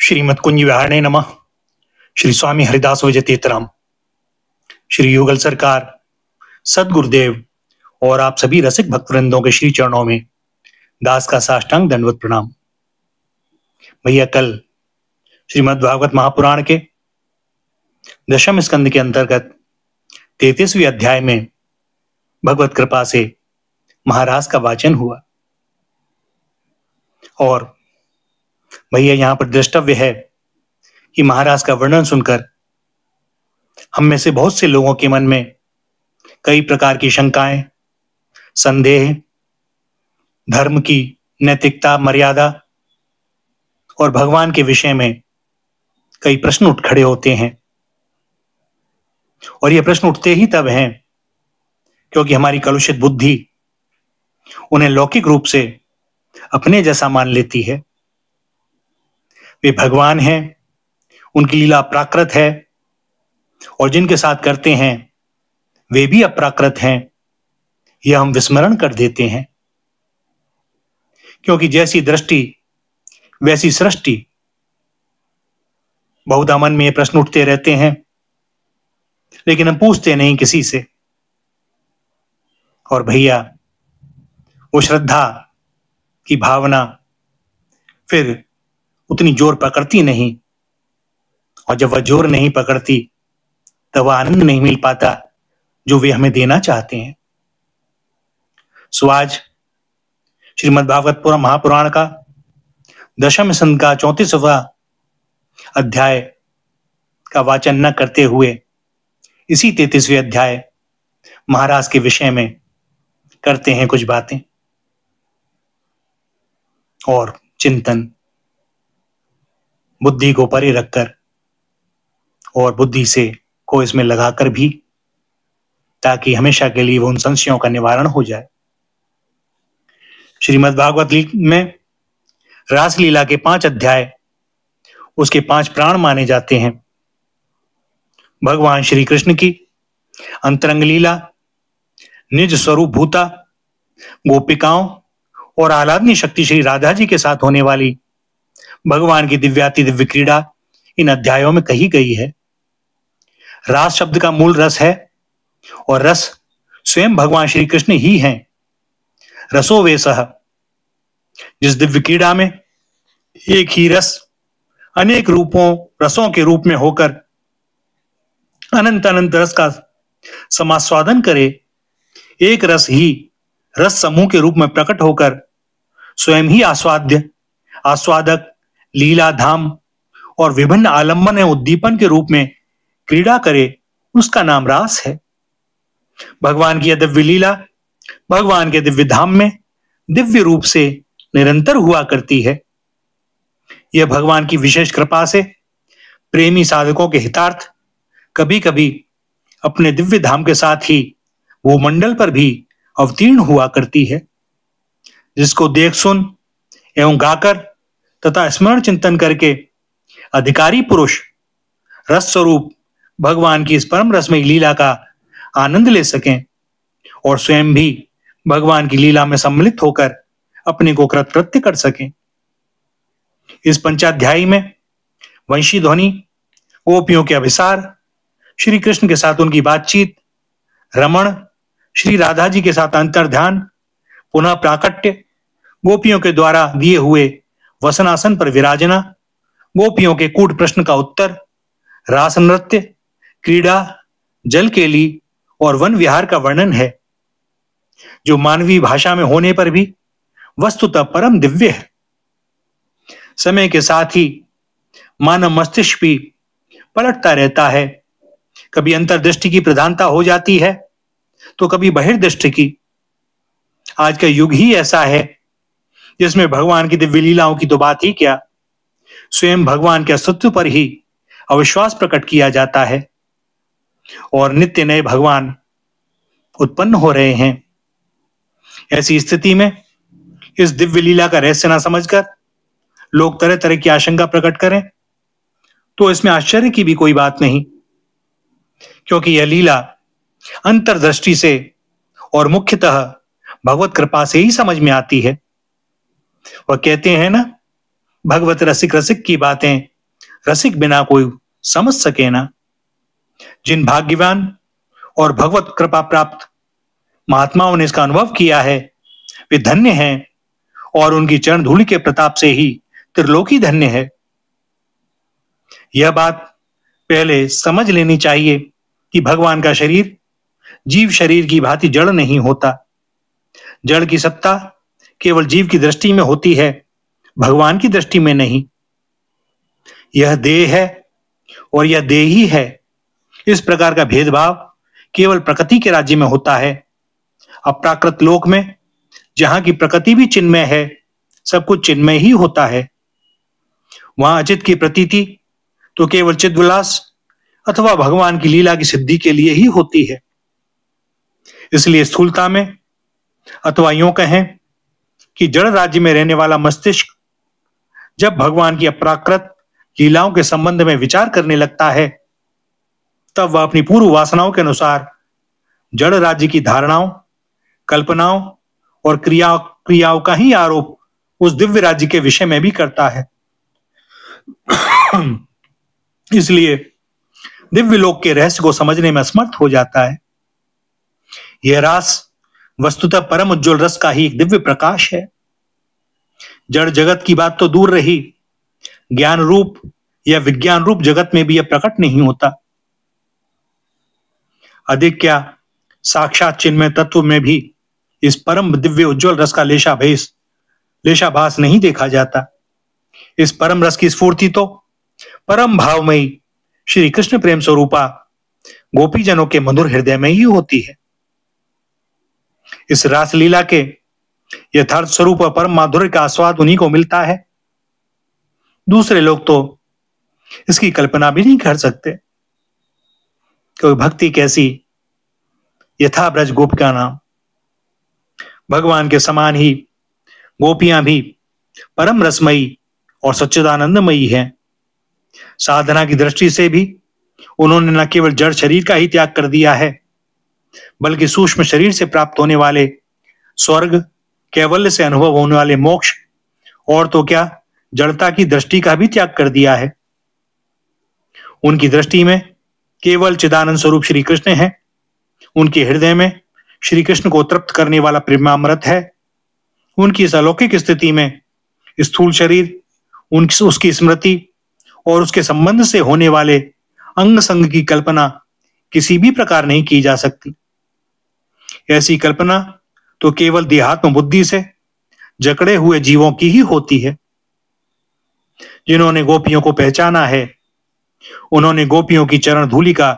श्रीमद कुंज विहारणे नमः। श्री स्वामी हरिदास विजयतीर्थराम, श्री युगल सरकार, सदगुरुदेव और आप सभी रसिक भक्तवृंदों के श्री चरणों में दास का साष्टांग दंडवत प्रणाम। भैया, कल श्रीमद् भागवत महापुराण के दशम स्कंद के अंतर्गत 33वें अध्याय में भगवत कृपा से महाराज का वाचन हुआ और भैया यहां पर द्रष्टव्य है कि महाराज का वर्णन सुनकर हम में से बहुत से लोगों के मन में कई प्रकार की शंकाएं, संदेह, धर्म की नैतिकता, मर्यादा और भगवान के विषय में कई प्रश्न उठ खड़े होते हैं। और ये प्रश्न उठते ही तब हैं क्योंकि हमारी कलुषित बुद्धि उन्हें लौकिक रूप से अपने जैसा मान लेती है। वे भगवान हैं, उनकी लीला प्राकृत है और जिनके साथ करते हैं वे भी अप्राकृत हैं, यह हम विस्मरण कर देते हैं। क्योंकि जैसी दृष्टि वैसी सृष्टि, बहुधा मन में ये प्रश्न उठते रहते हैं लेकिन हम पूछते नहीं किसी से। और भैया, वो श्रद्धा की भावना फिर उतनी जोर पकड़ती नहीं, और जब वह जोर नहीं पकड़ती तब वह आनंद नहीं मिल पाता जो वे हमें देना चाहते हैं। सो आज श्रीमद् भागवत महापुराण का दशम स्कंद का 34वां अध्याय का वाचन न करते हुए इसी 33वें अध्याय महाराज के विषय में करते हैं कुछ बातें और चिंतन, बुद्धि को परे रखकर और बुद्धि से को इसमें लगाकर भी, ताकि हमेशा के लिए वो उन संशयों का निवारण हो जाए। श्रीमद् भागवत में रासलीला के 5 अध्याय, उसके 5 प्राण माने जाते हैं। भगवान श्री कृष्ण की अंतरंग लीला, निज स्वरूप भूता, गोपिकाओं और आह्लादनी शक्ति श्री राधा जी के साथ होने वाली भगवान की दिव्याति दिव्य क्रीड़ा इन अध्यायों में कही गई है। रास शब्द का मूल रस है और रस स्वयं भगवान श्री कृष्ण ही हैं। रसो वेसह, जिस दिव्य क्रीड़ा में एक ही रस अनेक रूपों रसों के रूप में होकर अनंत अनंत रस का समास्वादन करे, एक रस ही रस समूह के रूप में प्रकट होकर स्वयं ही आस्वादक, लीला धाम और विभिन्न आलम्बन एवं उद्दीपन के रूप में क्रीड़ा करे, उसका नाम रास है। भगवान की यह दिव्य लीला भगवान के दिव्य धाम में दिव्य रूप से निरंतर हुआ करती है। यह भगवान की विशेष कृपा से प्रेमी साधकों के हितार्थ कभी कभी अपने दिव्य धाम के साथ ही वो मंडल पर भी अवतीर्ण हुआ करती है, जिसको देख सुन एवं गाकर तथा स्मरण चिंतन करके अधिकारी पुरुष रस स्वरूप भगवान की इस परम रसमयी लीला का आनंद ले सकें और स्वयं भी भगवान की लीला में सम्मिलित होकर अपने को कृतकृत्य कर सकें। इस पंचाध्यायी में वंशी ध्वनि, गोपियों के अभिसार, श्री कृष्ण के साथ उनकी बातचीत, रमण, श्री राधा जी के साथ अंतर्ध्यान, पुनः प्राकट्य, गोपियों के द्वारा दिए हुए वसनासन पर विराजना, गोपियों के कूट प्रश्न का उत्तर, रास नृत्य, क्रीड़ा, जल केली और वन विहार का वर्णन है, जो मानवीय भाषा में होने पर भी वस्तुतः परम दिव्य है। समय के साथ ही मानव मस्तिष्क भी पलटता रहता है, कभी अंतर्दृष्टि की प्रधानता हो जाती है तो कभी बहिर्दृष्टि की। आज का युग ही ऐसा है जिसमें भगवान की दिव्य लीलाओं की तो बात ही क्या, स्वयं भगवान के अस्तित्व पर ही अविश्वास प्रकट किया जाता है और नित्य नए भगवान उत्पन्न हो रहे हैं। ऐसी स्थिति में इस दिव्य लीला का रहस्य न समझकर लोग तरह तरह की आशंका प्रकट करें तो इसमें आश्चर्य की भी कोई बात नहीं, क्योंकि यह लीला अंतर्दृष्टि से और मुख्यतः भगवत कृपा से ही समझ में आती है। वह कहते हैं ना, भगवत रसिक रसिक की बातें रसिक बिना कोई समझ सके ना। जिन भाग्यवान और भगवत कृपा प्राप्त महात्माओं ने इसका अनुभव किया है वे धन्य हैं, और उनकी चरण धूलि के प्रताप से ही त्रिलोकी धन्य है। यह बात पहले समझ लेनी चाहिए कि भगवान का शरीर जीव शरीर की भांति जड़ नहीं होता। जड़ की सत्ता केवल जीव की दृष्टि में होती है, भगवान की दृष्टि में नहीं। यह देह है और यह देही है, इस प्रकार का भेदभाव केवल प्रकृति के राज्य में होता है। अप्राकृत लोक में जहां की प्रकृति भी चिन्मय है, सब कुछ चिन्मय ही होता है। वहां अचित की प्रतीति तो केवल चिद्विलास अथवा भगवान की लीला की सिद्धि के लिए ही होती है। इसलिए स्थूलता में अथवा यूं कहें कि जड़ राज्य में रहने वाला मस्तिष्क जब भगवान की अप्राकृत लीलाओं के संबंध में विचार करने लगता है, तब वह अपनी पूर्व वासनाओं के अनुसार जड़ राज्य की धारणाओं, कल्पनाओं और क्रियाओं का ही आरोप उस दिव्य राज्य के विषय में भी करता है। इसलिए दिव्य लोक के रहस्य को समझने में असमर्थ हो जाता है। यह रास वस्तुतः परम उज्ज्वल रस का ही एक दिव्य प्रकाश है। जड़ जगत की बात तो दूर रही, ज्ञान रूप या विज्ञान रूप जगत में भी यह प्रकट नहीं होता। अधिक क्या, साक्षात चिन्मय तत्व में भी इस परम दिव्य उज्ज्वल रस का लेशाभास नहीं देखा जाता। इस परम रस की स्फूर्ति तो परम भावमयी श्री कृष्ण प्रेम स्वरूपा गोपीजनों के मधुर हृदय में ही होती है। इस रास लीला के यथार्थ स्वरूप और परम माधुर्य का आस्वाद उन्हीं को मिलता है। दूसरे लोग तो इसकी कल्पना भी नहीं कर सकते। कोई भक्ति कैसी, यथा ब्रज गोपिका नाम। भगवान के समान ही गोपियां भी परम रसमयी और सच्चिदानंदमयी हैं। साधना की दृष्टि से भी उन्होंने न केवल जड़ शरीर का ही त्याग कर दिया है, बल्कि सूक्ष्म शरीर से प्राप्त होने वाले स्वर्ग, कैवल्य से अनुभव होने वाले मोक्ष और तो क्या जड़ता की दृष्टि का भी त्याग कर दिया है। उनकी दृष्टि में केवल चिदानंद स्वरूप श्री कृष्ण है। उनके हृदय में श्री कृष्ण को तृप्त करने वाला प्रेमामृत है। उनकी इस अलौकिक स्थिति में स्थूल शरीर, उसकी स्मृति और उसके संबंध से होने वाले अंग संग की कल्पना किसी भी प्रकार नहीं की जा सकती। ऐसी कल्पना तो केवल देहात्म बुद्धि से जकड़े हुए जीवों की ही होती है। जिन्होंने गोपियों को पहचाना है, उन्होंने गोपियों की चरण धूलि का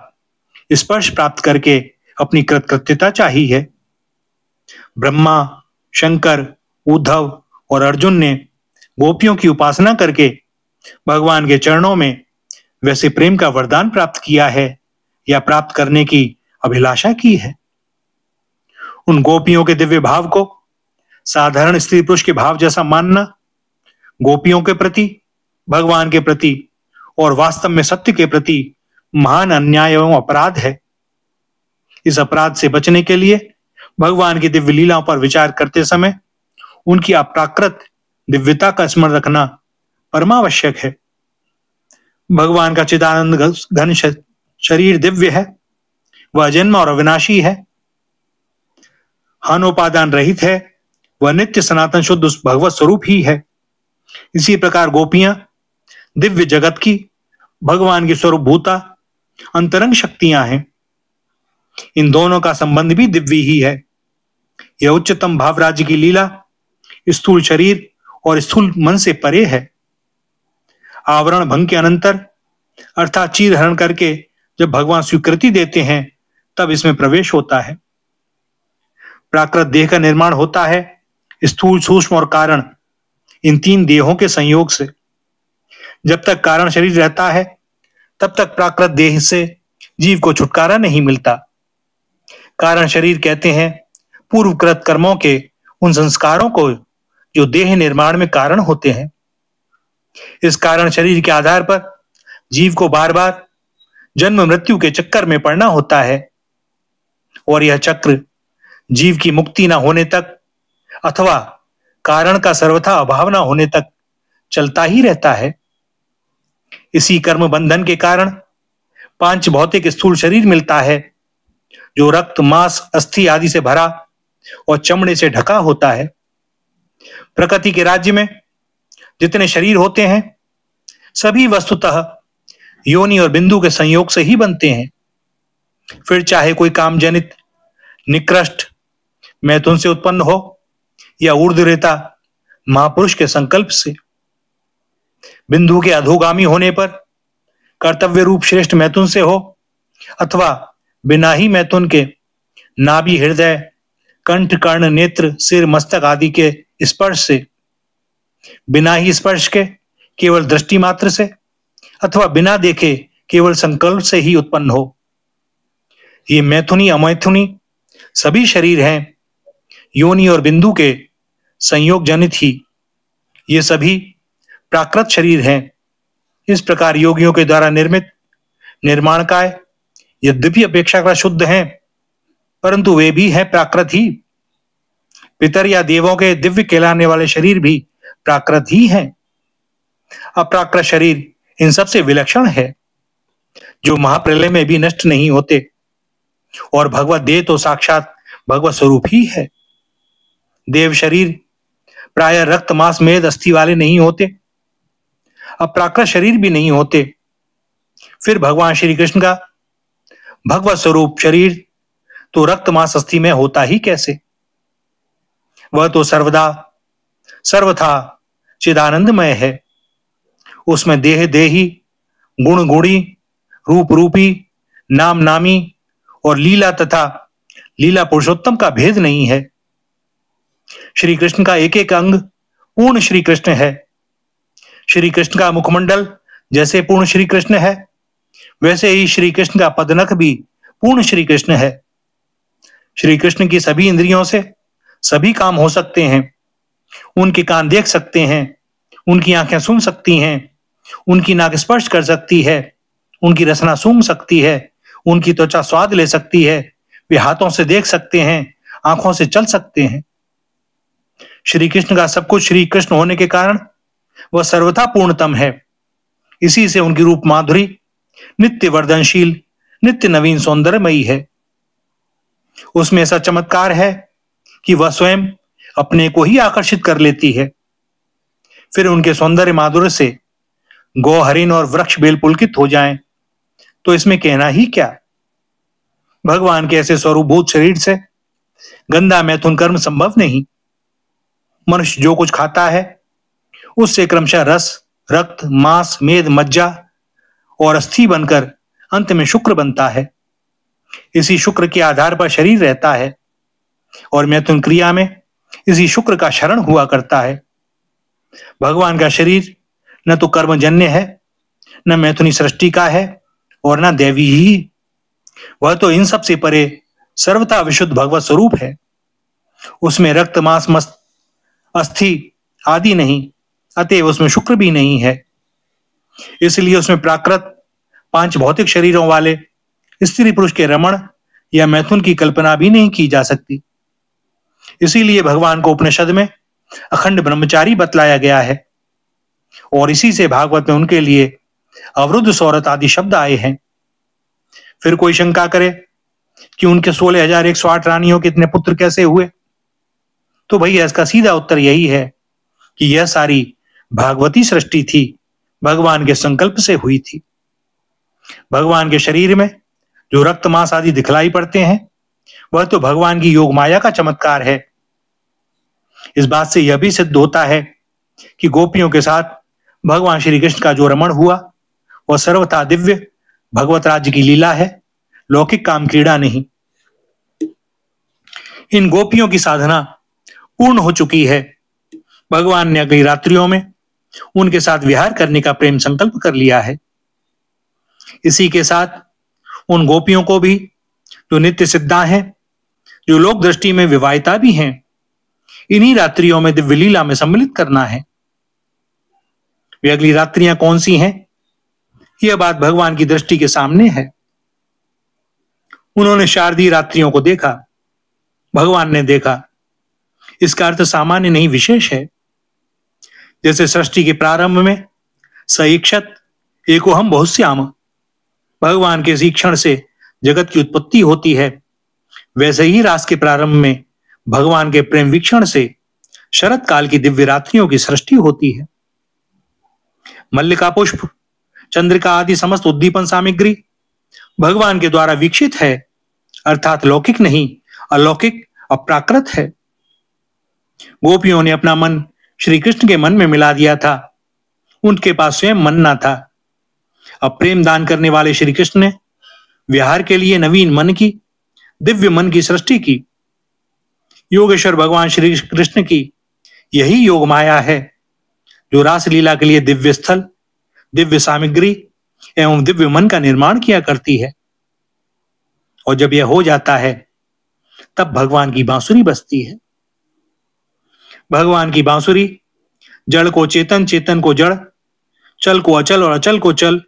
स्पर्श प्राप्त करके अपनी कृतकृत्यता चाही है। ब्रह्मा, शंकर, उद्धव और अर्जुन ने गोपियों की उपासना करके भगवान के चरणों में वैसे प्रेम का वरदान प्राप्त किया है या प्राप्त करने की अभिलाषा की है। उन गोपियों के दिव्य भाव को साधारण स्त्री पुरुष के भाव जैसा मानना गोपियों के प्रति, भगवान के प्रति और वास्तव में सत्य के प्रति महान अन्याय एवं अपराध है। इस अपराध से बचने के लिए भगवान की दिव्य लीलाओं पर विचार करते समय उनकी अप्राकृत दिव्यता का स्मरण रखना परमावश्यक है। भगवान का चिदानंद घन शरीर दिव्य है, वह अजन्मा और अविनाशी है, हानोपादान रहित है, वह नित्य सनातन शुद्ध उस भगवत स्वरूप ही है। इसी प्रकार गोपियां दिव्य जगत की भगवान की स्वरूप भूता अंतरंग शक्तियां हैं। इन दोनों का संबंध भी दिव्य ही है। यह उच्चतम भाव राज्य की लीला स्थूल शरीर और स्थूल मन से परे है। आवरण भंग के अनंतर अर्थात चीर हरण करके जब भगवान स्वीकृति देते हैं, तब इसमें प्रवेश होता है। प्राकृत देह का निर्माण होता है स्थूल, सूक्ष्म और कारण, इन तीन देहों के संयोग से। जब तक कारण शरीर रहता है, तब तक प्राकृत देह से जीव को छुटकारा नहीं मिलता। कारण शरीर कहते हैं पूर्वकृत कर्मों के उन संस्कारों को जो देह निर्माण में कारण होते हैं। इस कारण शरीर के आधार पर जीव को बार बार जन्म मृत्यु के चक्कर में पड़ना होता है, और यह चक्र जीव की मुक्ति न होने तक अथवा कारण का सर्वथा अभाव न होने तक चलता ही रहता है। इसी कर्म बंधन के कारण पांच भौतिक स्थूल शरीर मिलता है, जो रक्त, मांस, अस्थि आदि से भरा और चमड़े से ढका होता है। प्रकृति के राज्य में जितने शरीर होते हैं, सभी वस्तुतः योनि और बिंदु के संयोग से ही बनते हैं। फिर चाहे कोई कामजनित निकृष्ट मैथुन से उत्पन्न हो या ऊर्ध्वरेता महापुरुष के संकल्प से। बिंदु के अधोगामी होने पर कर्तव्य रूप श्रेष्ठ मैथुन से हो, अथवा बिना ही मैथुन के नाभि, हृदय, कंठ, कर्ण, नेत्र, सिर, मस्तक आदि के स्पर्श से, बिना ही स्पर्श के केवल दृष्टि मात्र से, अथवा बिना देखे केवल संकल्प से ही उत्पन्न हो। ये मैथुनी अमैथुनी सभी शरीर हैं, योनि और बिंदु के संयोग जनित ही। ये सभी प्राकृत शरीर हैं। इस प्रकार योगियों के द्वारा निर्मित निर्माणकाय यद्यपि अपेक्षाकृत शुद्ध हैं, परंतु वे भी हैं प्राकृत ही। पितर या देवों के दिव्य कहलाने वाले शरीर भी प्राकृत ही हैं। अप्राकृत शरीर इन सबसे विलक्षण है, जो महाप्रलय में भी नष्ट नहीं होते, और भगवत देह तो साक्षात भगवत स्वरूप ही है। देव शरीर प्राय रक्त, मांस, मेद, अस्थि वाले नहीं होते, अप्राकृत शरीर भी नहीं होते। फिर भगवान श्री कृष्ण का भगवत स्वरूप शरीर तो रक्त, मांस, अस्थि में होता ही कैसे? वह तो सर्वदा सर्वथा चिदानंदमय है। उसमें देह देही, गुण गुणी, रूप रूपी, नाम नामी और लीला तथा लीला पुरुषोत्तम का भेद नहीं है। श्री कृष्ण का एक एक अंग पूर्ण श्री कृष्ण है। श्री कृष्ण का मुखमंडल जैसे पूर्ण श्री कृष्ण है, वैसे ही श्री कृष्ण का पदनख भी पूर्ण श्री कृष्ण है। श्री कृष्ण की सभी इंद्रियों से सभी काम हो सकते हैं। उनके कान देख सकते हैं, उनकी आंखें सुन सकती हैं, उनकी नाक स्पर्श कर सकती है, उनकी रसना सूंघ सकती है, उनकी त्वचा स्वाद ले सकती है, वे हाथों से देख सकते हैं, आंखों से चल सकते हैं। श्री कृष्ण का सब कुछ श्री कृष्ण होने के कारण वह सर्वथा पूर्णतम है। इसी से उनकी रूप माधुरी नित्य वर्धनशील, नित्य नवीन सौंदर्यमयी है। उसमें ऐसा चमत्कार है कि वह स्वयं अपने को ही आकर्षित कर लेती है। फिर उनके सौंदर्य माधुर्य से गौ, हरिण और वृक्ष बेल पुलकित हो जाएं, तो इसमें कहना ही क्या। भगवान के ऐसे स्वरूपभूत शरीर से गंदा मैथुन कर्म संभव नहीं। मनुष्य जो कुछ खाता है, उससे क्रमशः रस, रक्त, मांस, मेद, मज्जा और अस्थि बनकर अंत में शुक्र बनता है। इसी शुक्र के आधार पर शरीर रहता है, और मैथुन क्रिया में इसी शुक्र का शरण हुआ करता है। भगवान का शरीर न तो कर्मजन्य है, न मैथुनी सृष्टि का है, और न दैवी ही। वह तो इन सब से परे सर्वथा विशुद्ध भगवत स्वरूप है। उसमें रक्त, मांस, मस्त, अस्थि आदि नहीं, अतएव उसमें शुक्र भी नहीं है। इसलिए उसमें प्राकृत पांच भौतिक शरीरों वाले स्त्री पुरुष के रमण या मैथुन की कल्पना भी नहीं की जा सकती। इसीलिए भगवान को उपनिषद में अखंड ब्रह्मचारी बतलाया गया है, और इसी से भागवत में उनके लिए अवरुद्ध सौरत आदि शब्द आए हैं। फिर कोई शंका करे कि उनके 16,108 रानियों के इतने पुत्र कैसे हुए, तो भैया इसका सीधा उत्तर यही है कि यह सारी भागवती सृष्टि थी, भगवान के संकल्प से हुई थी। भगवान के शरीर में जो रक्त, मांस आदि दिखलाई पड़ते हैं, वह तो भगवान की योग माया का चमत्कार है। इस बात से यह भी सिद्ध होता है कि गोपियों के साथ भगवान श्री कृष्ण का जो रमण हुआ, वह सर्वथा दिव्य भगवत राज्य की लीला है, लौकिक काम क्रीड़ा नहीं। इन गोपियों की साधना पूर्ण हो चुकी है। भगवान ने अगली रात्रियों में उनके साथ विहार करने का प्रेम संकल्प कर लिया है। इसी के साथ उन गोपियों को भी, जो नित्य सिद्धा हैं, जो लोक दृष्टि में विवाहिता भी हैं, इन्हीं रात्रियों में दिव्य लीला में सम्मिलित करना है। वे अगली रात्रियां कौन सी हैं, यह बात भगवान की दृष्टि के सामने है। उन्होंने शारदीय रात्रियों को देखा, भगवान ने देखा। इसका अर्थ सामान्य नहीं, विशेष है। जैसे सृष्टि के प्रारंभ में सईक्षत एको हम बहुत श्याम। भगवान के शिक्षण से जगत की उत्पत्ति होती है, वैसे ही रास के प्रारंभ में भगवान के प्रेम वीक्षण से शरत काल की दिव्य रात्रियों की सृष्टि होती है। मल्लिका पुष्प, चंद्रिका आदि समस्त उद्दीपन सामग्री भगवान के द्वारा वीक्षित है, अर्थात लौकिक नहीं, अलौकिक, अप्राकृत है। गोपियों ने अपना मन श्री कृष्ण के मन में मिला दिया था, उनके पास स्वयं मन न था। अब प्रेम दान करने वाले श्री कृष्ण ने विहार के लिए नवीन मन की, दिव्य मन की सृष्टि की। योगेश्वर भगवान श्री कृष्ण की यही योग माया है जो रास लीला के लिए दिव्य स्थल, दिव्य सामग्री एवं दिव्य मन का निर्माण किया करती है। और जब यह हो जाता है तब भगवान की बांसुरी बजती है। भगवान की बांसुरी जड़ को चेतन, चेतन को जड़, चल को अचल और अचल को चल,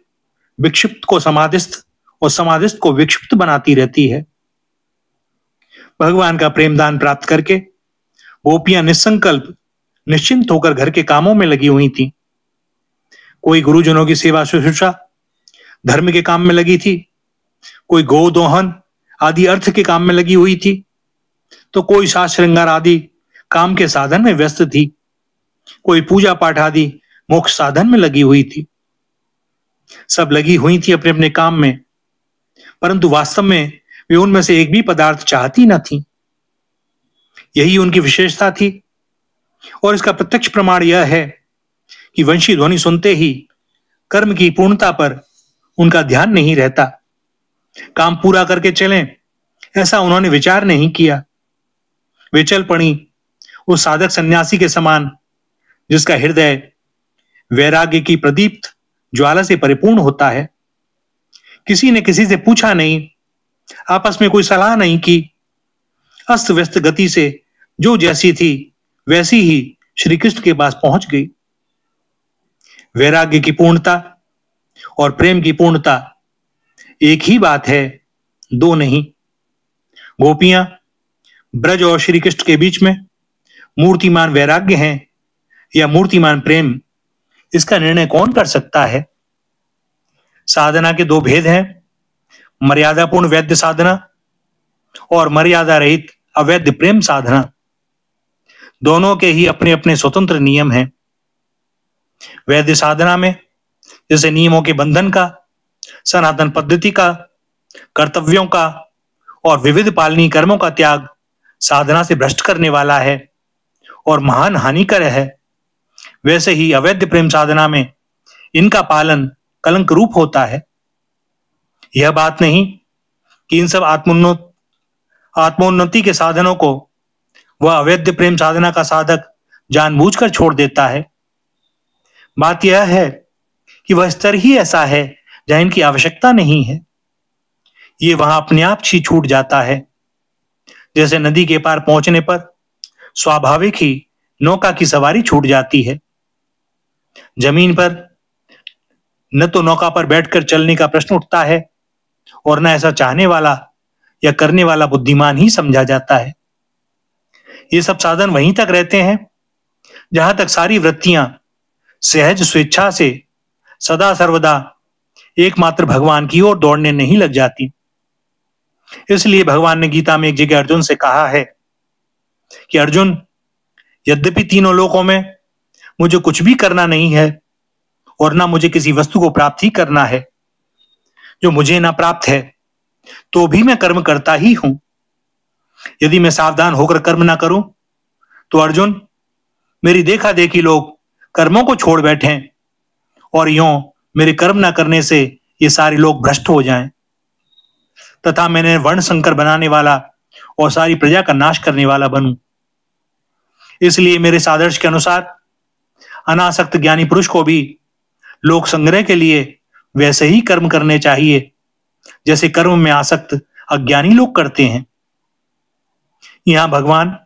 विक्षिप्त को समाधिस्थ और समाधिस्थ को विक्षिप्त बनाती रहती है। भगवान का प्रेम दान प्राप्त करके गोपियां निसंकल्प, निश्चिंत होकर घर के कामों में लगी हुई थी। कोई गुरुजनों की सेवा शुश्रूषा, धर्म के काम में लगी थी, कोई गोदोहन आदि अर्थ के काम में लगी हुई थी, तो कोई साज श्रृंगार आदि काम के साधन में व्यस्त थी, कोई पूजा पाठ आदि मोक्ष साधन में लगी हुई थी। सब लगी हुई थी अपने अपने काम में, परंतु वास्तव में वे उनमें से एक भी पदार्थ चाहती न थी। यही उनकी विशेषता थी। और इसका प्रत्यक्ष प्रमाण यह है कि वंशी ध्वनि सुनते ही कर्म की पूर्णता पर उनका ध्यान नहीं रहता। काम पूरा करके चलें, ऐसा उन्होंने विचार नहीं किया। वे चल पड़ी उस साधक सन्यासी के समान जिसका हृदय वैराग्य की प्रदीप्त ज्वाला से परिपूर्ण होता है। किसी ने किसी से पूछा नहीं, आपस में कोई सलाह नहीं की, अस्त व्यस्त गति से जो जैसी थी वैसी ही श्री कृष्ण के पास पहुंच गई। वैराग्य की पूर्णता और प्रेम की पूर्णता एक ही बात है, दो नहीं। गोपियां ब्रज और श्री कृष्ण के बीच में मूर्तिमान वैराग्य है या मूर्तिमान प्रेम, इसका निर्णय कौन कर सकता है? साधना के दो भेद हैं, मर्यादापूर्ण वैद्य साधना और मर्यादा रहित अवैध प्रेम साधना। दोनों के ही अपने अपने स्वतंत्र नियम हैं। वैद्य साधना में जैसे नियमों के बंधन का, सनातन पद्धति का, कर्तव्यों का और विविध पालनीय कर्मों का त्याग साधना से भ्रष्ट करने वाला है और महान हानिकर है, वैसे ही अवैध प्रेम साधना में इनका पालन कलंक रूप होता है। यह बात नहीं कि इन सब आत्मोन्नति के साधनों को वह अवैध प्रेम साधना का साधक जानबूझकर छोड़ देता है। बात यह है कि वह स्तर ही ऐसा है जहां इनकी आवश्यकता नहीं है। ये वहां अपने आप ही छूट जाता है। जैसे नदी के पार पहुंचने पर स्वाभाविक ही नौका की सवारी छूट जाती है। जमीन पर न तो नौका पर बैठकर चलने का प्रश्न उठता है और न ऐसा चाहने वाला या करने वाला बुद्धिमान ही समझा जाता है। ये सब साधन वहीं तक रहते हैं जहां तक सारी वृत्तियां सहज स्वेच्छा से सदा सर्वदा एकमात्र भगवान की ओर दौड़ने नहीं लग जाती। इसलिए भगवान ने गीता में एक जगह अर्जुन से कहा है कि अर्जुन, यद्यपि तीनों लोकों में मुझे कुछ भी करना नहीं है और ना मुझे किसी वस्तु को प्राप्त ही करना है जो मुझे ना प्राप्त है, तो भी मैं कर्म करता ही हूं। यदि मैं सावधान होकर कर्म ना करूं तो अर्जुन, मेरी देखा देखी लोग कर्मों को छोड़ बैठे और यूं मेरे कर्म ना करने से ये सारे लोग भ्रष्ट हो जाएं तथा मैंने वर्ण संकर बनाने वाला और सारी प्रजा का नाश करने वाला बनूं। इसलिए मेरे सादर्श के अनुसार अनासक्त ज्ञानी पुरुष को भी लोक संग्रह के लिए वैसे ही कर्म करने चाहिए जैसे कर्म में आसक्त अज्ञानी लोग करते हैं। यहां भगवान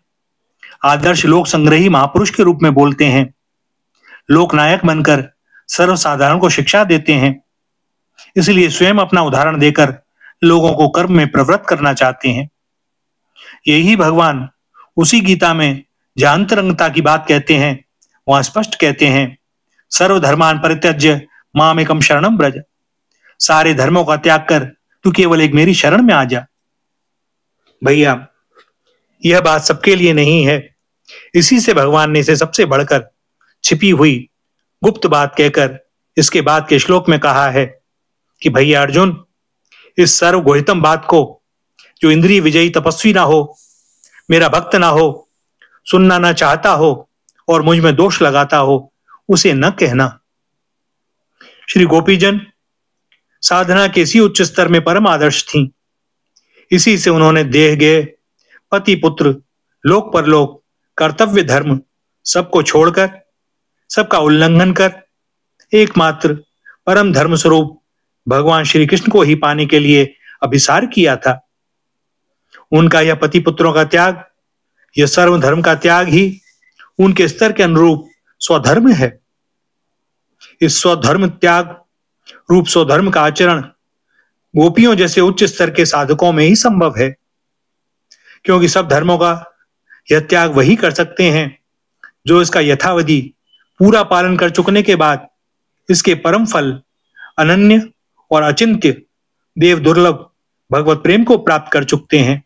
आदर्श लोक संग्रही महापुरुष के रूप में बोलते हैं, लोकनायक बनकर सर्वसाधारण को शिक्षा देते हैं। इसलिए स्वयं अपना उदाहरण देकर लोगों को कर्म में प्रवृत्त करना चाहते हैं। यही भगवान उसी गीता में जहां अंतरंगता की बात कहते हैं वहां स्पष्ट कहते हैं, सर्वधर्मान परित्यज्य मामेकम शरणम ब्रज, सारे धर्मों का त्याग कर तू केवल एक मेरी शरण में आ जा। भैया, यह बात सबके लिए नहीं है। इसी से भगवान ने इसे सबसे बढ़कर छिपी हुई गुप्त बात कहकर इसके बाद के श्लोक में कहा है कि भैया अर्जुन, इस सर्वगुहितम बात को जो इंद्रिय विजयी तपस्वी ना हो, मेरा भक्त ना हो, सुनना ना चाहता हो और मुझ में दोष लगाता हो, उसे न कहना। श्री गोपीजन साधना के इसी उच्च स्तर में परम आदर्श थीं। इसी से उन्होंने देह गेह, पति पुत्र, लोक परलोक, कर्तव्य धर्म सबको छोड़कर, सबका उल्लंघन कर एकमात्र परम धर्म स्वरूप भगवान श्री कृष्ण को ही पाने के लिए अभिसार किया था। उनका यह पति पुत्रों का त्याग, यह सर्व धर्म का त्याग ही उनके स्तर के अनुरूप स्वधर्म है। इस स्वधर्म त्याग रूप स्वधर्म का आचरण गोपियों जैसे उच्च स्तर के साधकों में ही संभव है, क्योंकि सब धर्मों का यह त्याग वही कर सकते हैं जो इसका यथावधि पूरा पालन कर चुकने के बाद इसके परम फल अनन्य और अचिंत्य देव दुर्लभ भगवत प्रेम को प्राप्त कर चुकते हैं।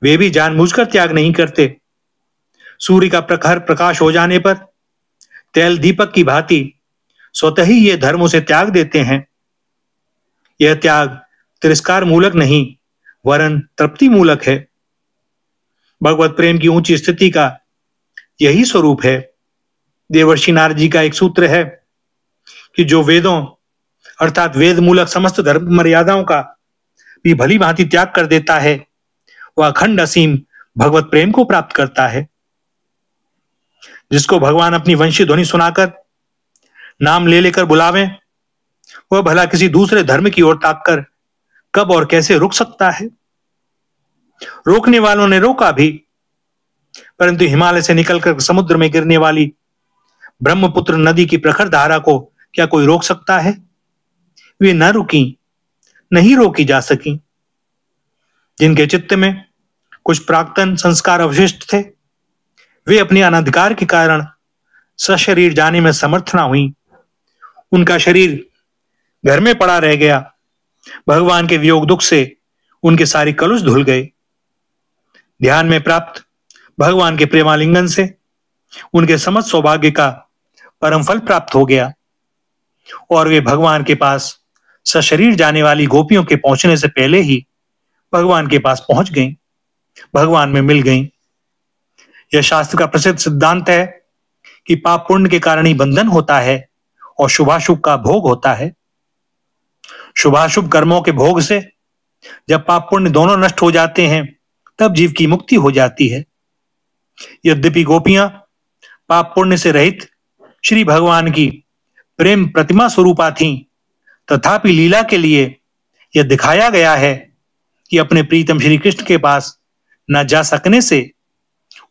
वे भी जानबूझकर त्याग नहीं करते। सूर्य का प्रखर प्रकाश हो जाने पर तेल दीपक की भांति स्वतः ही ये धर्म उसे त्याग देते हैं। यह त्याग तिरस्कार मूलक नहीं वरन तृप्ति मूलक है। भगवत प्रेम की ऊंची स्थिति का यही स्वरूप है। देवर्षि नारद जी का एक सूत्र है कि जो वेदों अर्थात वेद मूलक समस्त धर्म मर्यादाओं का भी भली भांति त्याग कर देता है, वह अखंड असीम भगवत प्रेम को प्राप्त करता है। जिसको भगवान अपनी वंशी ध्वनि सुनाकर नाम ले लेकर बुलावें, वह भला किसी दूसरे धर्म की ओर ताककर कब और कैसे रुक सकता है? रोकने वालों ने रोका भी, परंतु हिमालय से निकलकर समुद्र में गिरने वाली ब्रह्मपुत्र नदी की प्रखर धारा को क्या कोई रोक सकता है? वे न रुकी, नहीं रोकी जा सकी। जिनके चित्त में कुछ प्राक्तन संस्कार अवशिष्ट थे, वे अपने अनाधिकार के कारण सशरीर जाने में समर्थ ना हुई। उनका शरीर घर में पड़ा रह गया। भगवान के वियोग दुख से उनके सारे कलुष धुल गए। ध्यान में प्राप्त भगवान के प्रेमालिंगन से उनके समस्त सौभाग्य का परम फल प्राप्त हो गया और वे भगवान के पास सशरीर जाने वाली गोपियों के पहुंचने से पहले ही भगवान के पास पहुंच गईं, भगवान में मिल गईं। यह शास्त्र का प्रसिद्ध सिद्धांत है कि पाप पुण्य के कारण ही बंधन होता है और शुभाशुभ का भोग होता है। शुभाशुभ कर्मों के भोग से जब पाप पुण्य दोनों नष्ट हो जाते हैं, तब जीव की मुक्ति हो जाती है। यद्यपि गोपियां पाप पुण्य से रहित श्री भगवान की प्रेम प्रतिमा स्वरूपा थीं, तथापि लीला के लिए यह दिखाया गया है कि अपने प्रीतम श्री कृष्ण के पास न जा सकने से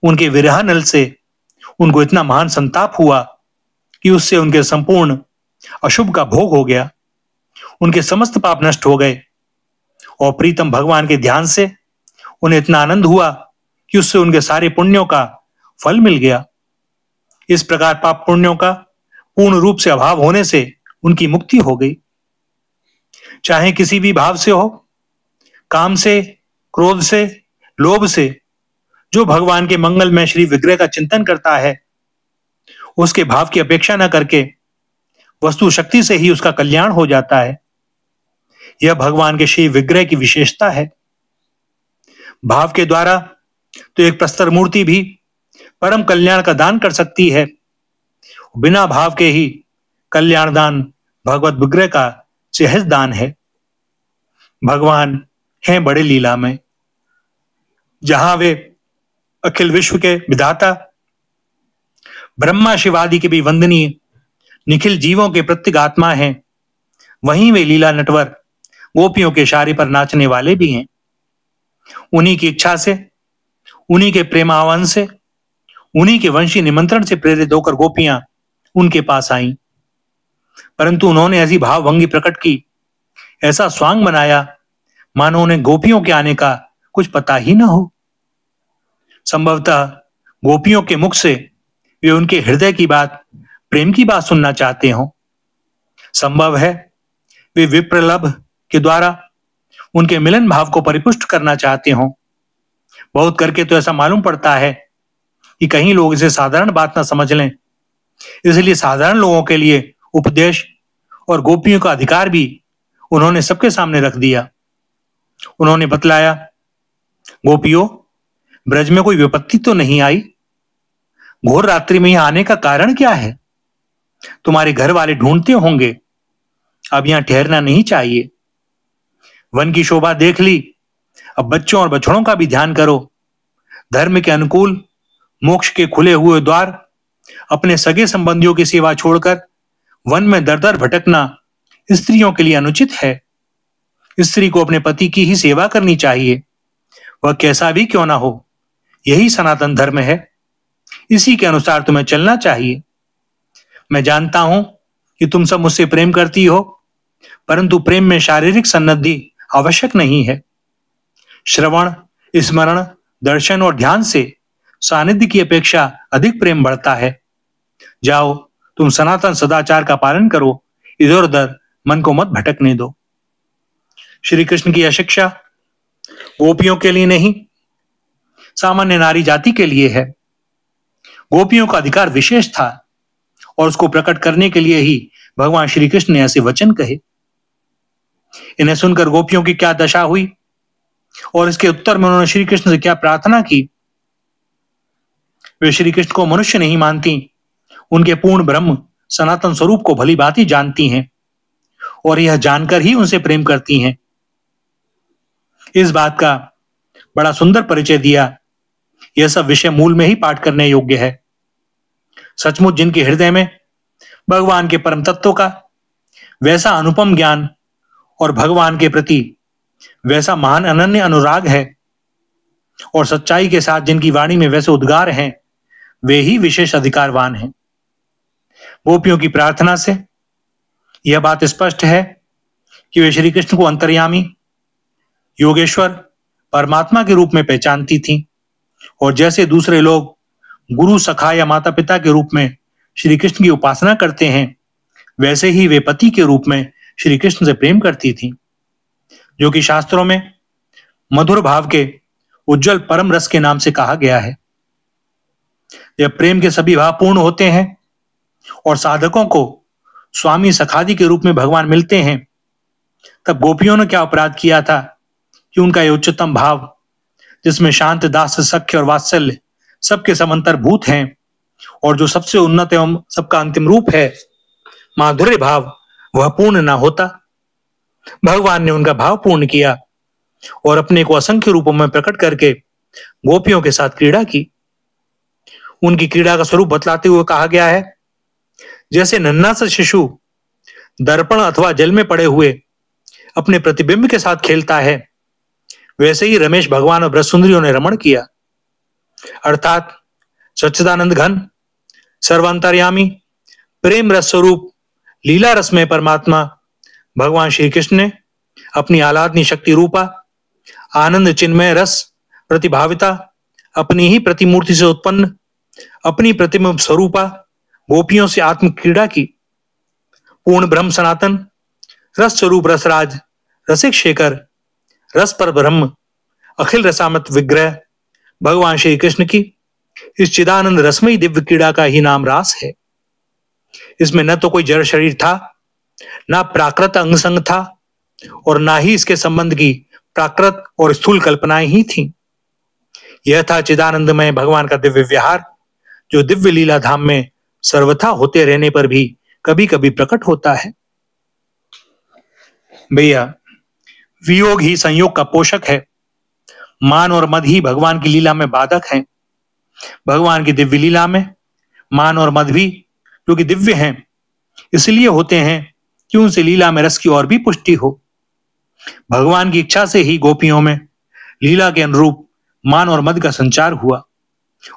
उनके विरह नल से उनको इतना महान संताप हुआ कि उससे उनके संपूर्ण अशुभ का भोग हो गया। उनके समस्त पाप नष्ट हो गए और प्रीतम भगवान के ध्यान से उन्हें इतना आनंद हुआ कि उससे उनके सारे पुण्यों का फल मिल गया। इस प्रकार पाप पुण्यों का पूर्ण रूप से अभाव होने से उनकी मुक्ति हो गई। चाहे किसी भी भाव से हो, काम से, क्रोध से, लोभ से, जो भगवान के मंगलमय श्री विग्रह का चिंतन करता है, उसके भाव की अपेक्षा न करके वस्तु शक्ति से ही उसका कल्याण हो जाता है। यह भगवान के श्री विग्रह की विशेषता है। भाव के द्वारा तो एक प्रस्तर मूर्ति भी परम कल्याण का दान कर सकती है। बिना भाव के ही कल्याण दान भगवत विग्रह का सहज दान है। भगवान हैं बड़े लीला में। जहां वे अखिल विश्व के विधाता ब्रह्मा शिवादि के भी वंदनीय निखिल जीवों के प्रत्येक आत्मा हैं, वहीं वे लीला नटवर गोपियों के इशारे पर नाचने वाले भी हैं। उन्हीं की इच्छा से, उन्हीं के प्रेमावन से, उन्हीं के वंशी निमंत्रण से प्रेरित होकर गोपियां उनके पास आईं, परंतु उन्होंने ऐसी भावभंगी प्रकट की, ऐसा स्वांग बनाया मानो उन्हें गोपियों के आने का कुछ पता ही न हो। संभवतः गोपियों के मुख से वे उनके हृदय की बात, प्रेम की बात सुनना चाहते हो। संभव है वे विप्रलभ के द्वारा उनके मिलन भाव को परिपुष्ट करना चाहते हों। बहुत करके तो ऐसा मालूम पड़ता है कि कहीं लोग इसे साधारण बात ना समझ लें, इसलिए साधारण लोगों के लिए उपदेश और गोपियों का अधिकार भी उन्होंने सबके सामने रख दिया। उन्होंने बतलाया, गोपियों, ब्रज में कोई विपत्ति तो नहीं आई? घोर रात्रि में यहां आने का कारण क्या है? तुम्हारे घर वाले ढूंढते होंगे, अब यहां ठहरना नहीं चाहिए। वन की शोभा देख ली, अब बच्चों और बछड़ों का भी ध्यान करो। धर्म के अनुकूल मोक्ष के खुले हुए द्वार, अपने सगे संबंधियों की सेवा छोड़कर वन में दर दर भटकना स्त्रियों के लिए अनुचित है। स्त्री को अपने पति की ही सेवा करनी चाहिए, वह कैसा भी क्यों ना हो। यही सनातन धर्म है, इसी के अनुसार तुम्हें चलना चाहिए। मैं जानता हूं कि तुम सब मुझसे प्रेम करती हो, परंतु प्रेम में शारीरिक सन्निधि आवश्यक नहीं है। श्रवण, स्मरण, दर्शन और ध्यान से सानिध्य की अपेक्षा अधिक प्रेम बढ़ता है। जाओ, तुम सनातन सदाचार का पालन करो, इधर उधर मन को मत भटकने दो। श्री कृष्ण की यह शिक्षा गोपियों के लिए नहीं, सामान्य नारी जाति के लिए है। गोपियों का अधिकार विशेष था और उसको प्रकट करने के लिए ही भगवान श्री कृष्ण ने ऐसे वचन कहे। इन्हें सुनकर गोपियों की क्या दशा हुई और इसके उत्तर में उन्होंने श्री कृष्ण से क्या प्रार्थना की। वे श्री कृष्ण को मनुष्य नहीं मानती, उनके पूर्ण ब्रह्म सनातन स्वरूप को भली भांति जानती हैं और यह जानकर ही उनसे प्रेम करती हैं। इस बात का बड़ा सुंदर परिचय दिया। यह सब विषय मूल में ही पाठ करने योग्य है। सचमुच जिनके हृदय में भगवान के परम तत्व का वैसा अनुपम ज्ञान और भगवान के प्रति वैसा महान अनन्य अनुराग है और सच्चाई के साथ जिनकी वाणी में वैसे उद्गार हैं, वे ही विशेष अधिकारवान हैं। गोपियों की प्रार्थना से यह बात स्पष्ट है कि वे श्री कृष्ण को अंतर्यामी, योगेश्वर, परमात्मा के रूप में पहचानती थीं और जैसे दूसरे लोग गुरु, सखा या माता पिता के रूप में श्री कृष्ण की उपासना करते हैं, वैसे ही वे पति के रूप में श्री कृष्ण से प्रेम करती थीं, जो कि शास्त्रों में मधुर भाव के उज्जवल परम रस के नाम से कहा गया है। जब प्रेम के सभी भाव पूर्ण होते हैं और साधकों को स्वामी सखादी के रूप में भगवान मिलते हैं, तब गोपियों ने क्या अपराध किया था कि उनका यह उच्चतम भाव, जिसमें शांत, दास, सख्य और वात्सल्य सबके समंतरभूत हैं और जो सबसे उन्नत एवं सबका अंतिम रूप है, माधुर्य भाव, वह पूर्ण ना होता। भगवान ने उनका भाव पूर्ण किया और अपने को असंख्य रूपों में प्रकट करके गोपियों के साथ क्रीड़ा की। उनकी क्रीड़ा का स्वरूप बतलाते हुए कहा गया है, जैसे नन्हा सा शिशु दर्पण अथवा जल में पड़े हुए अपने प्रतिबिंब के साथ खेलता है, वैसे ही रमेश भगवान और ब्रज सुंदरियों ने रमण किया। अर्थात सच्चिदानंद घन, सर्वांतर्यामी, प्रेम रस स्वरूप लीला रसमय परमात्मा भगवान श्री कृष्ण ने अपनी आह्लादनी शक्ति रूपा आनंद चिन्मय रस प्रतिभाविता अपनी ही प्रतिमूर्ति से उत्पन्न अपनी प्रतिबिंब स्वरूपा गोपियों से आत्म क्रीड़ा की। पूर्ण ब्रह्म सनातन रस स्वरूप रसराज रसिक शेखर रस पर ब्रह्म अखिल रसामत विग्रह भगवान श्री कृष्ण की इस चिदानंद रसमयी दिव्य क्रीड़ा का ही नाम रास है। इसमें न तो कोई जड़ शरीर था, ना प्राकृत अंग संग था और ना ही इसके संबंध की प्राकृत और स्थूल कल्पनाएं ही थीं। यह था चिदानंदमय भगवान का दिव्य विहार, जो दिव्य लीला धाम में सर्वथा होते रहने पर भी कभी कभी प्रकट होता है। भैया, वियोग ही संयोग का पोषक है। मान और मद ही भगवान की लीला में बाधक हैं। भगवान की दिव्य लीला में मान और मद भी, जो कि दिव्य हैं, इसलिए होते हैं कि उनसे लीला में रस की और भी पुष्टि हो। भगवान की इच्छा से ही गोपियों में लीला के अनुरूप मान और मद का संचार हुआ